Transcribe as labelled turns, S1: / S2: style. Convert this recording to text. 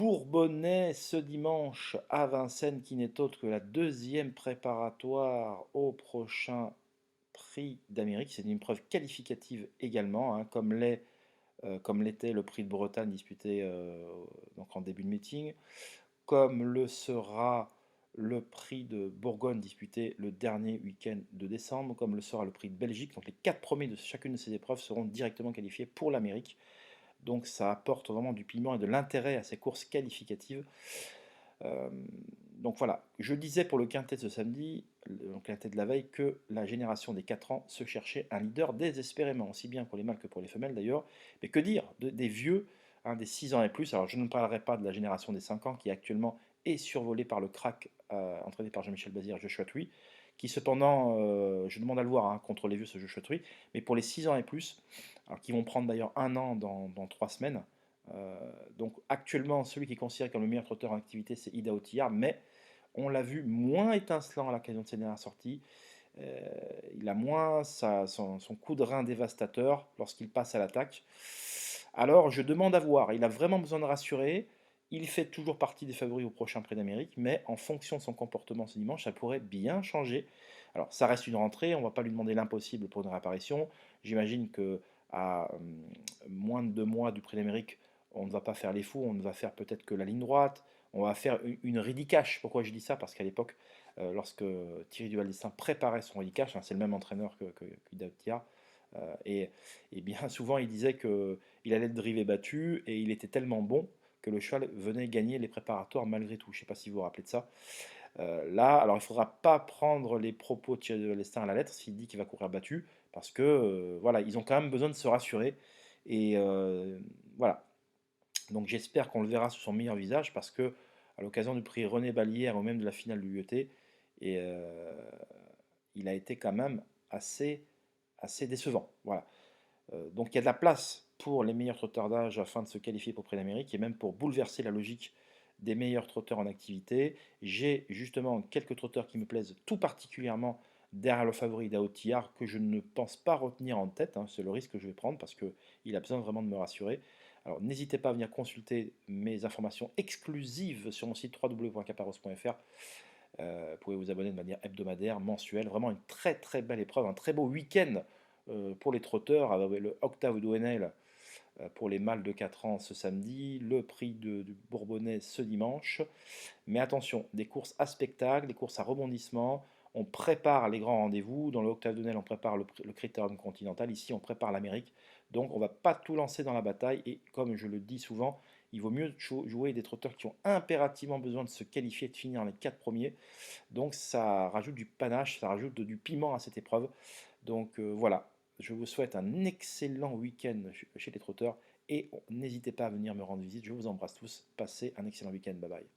S1: Bourbonnais ce dimanche à Vincennes, qui n'est autre que la deuxième préparatoire au prochain Prix d'Amérique. C'est une épreuve qualificative également, hein, comme l'était le Prix de Bretagne disputé donc en début de meeting, comme le sera le Prix de Bourgogne disputé le dernier week-end de décembre, comme le sera le Prix de Belgique. Donc les 4 premiers de chacune de ces épreuves seront directement qualifiés pour l'Amérique. Donc ça apporte vraiment du piment et de l'intérêt à ces courses qualificatives. Euh, donc voilà, je disais pour le quintet de ce samedi, le quintet de la veille, que la génération des 4 ans se cherchait un leader désespérément, aussi bien pour les mâles que pour les femelles d'ailleurs. Mais que dire des vieux, hein, des 6 ans et plus. Alors je ne parlerai pas de la génération des 5 ans qui actuellement est survolée par le crack entraîné par Jean-Michel Bazir et Joshua Tree, qui cependant, je demande à le voir, hein, contre les vieux ce Joshua Tree, mais pour les 6 ans et plus, alors, qui vont prendre d'ailleurs un an dans 3 semaines. Donc actuellement, celui qui est considéré comme le meilleur trotteur en activité, c'est Ida Otillard, mais on l'a vu moins étincelant à l'occasion de ses dernières sorties. Euh, il a moins son coup de rein dévastateur lorsqu'il passe à l'attaque. Alors je demande à voir, il a vraiment besoin de rassurer. Il fait toujours partie des favoris au prochain Prix d'Amérique, mais en fonction de son comportement ce dimanche, ça pourrait bien changer. Alors ça reste une rentrée, on ne va pas lui demander l'impossible pour une réapparition. J'imagine que à moins de 2 mois du Prix d'Amérique, on ne va pas faire les fous, on ne va faire peut-être que la ligne droite, on va faire une ready cash. Pourquoi je dis ça? Parce qu'à l'époque, lorsque Thierry Duval d'Estaing préparait son ready cash, hein, c'est le même entraîneur que Tia, et bien souvent il disait qu'il allait être drivé battu et il était tellement bon que le cheval venait gagner les préparatoires malgré tout. Je ne sais pas si vous vous rappelez de ça. Là, alors il ne faudra pas prendre les propos de Thierry Duval d'Estaing à la lettre s'il dit qu'il va courir battu, parce que voilà, ils ont quand même besoin de se rassurer. Et voilà, donc j'espère qu'on le verra sous son meilleur visage parce que à l'occasion du prix René Ballière ou même de la finale du UET, et il a été quand même assez décevant. Voilà. Donc il y a de la place pour les meilleurs trotteurs d'âge afin de se qualifier pour Prix d'Amérique et même pour bouleverser la logique des meilleurs trotteurs en activité. J'ai justement quelques trotteurs qui me plaisent tout particulièrement derrière le favori d'Aotillard que je ne pense pas retenir en tête, hein, c'est le risque que je vais prendre parce qu'il a besoin vraiment de me rassurer. Alors n'hésitez pas à venir consulter mes informations exclusives sur mon site www.caparros.fr. Vous pouvez vous abonner de manière hebdomadaire, mensuelle. Vraiment une très très belle épreuve, un très beau week-end pour les trotteurs, avec le Octave d'ONL pour les mâles de 4 ans ce samedi, le prix du Bourbonnais ce dimanche. Mais attention, des courses à spectacle, des courses à rebondissement. On prépare les grands rendez-vous. Dans le Octave d'Onel, on prépare le Critérium Continental. Ici, on prépare l'Amérique. Donc, on ne va pas tout lancer dans la bataille. Et comme je le dis souvent, il vaut mieux jouer des trotteurs qui ont impérativement besoin de se qualifier, de finir les 4 premiers. Donc, ça rajoute du panache, ça rajoute du piment à cette épreuve. Donc, voilà. Je vous souhaite un excellent week-end chez les trotteurs. Et n'hésitez pas à venir me rendre visite. Je vous embrasse tous. Passez un excellent week-end. Bye bye.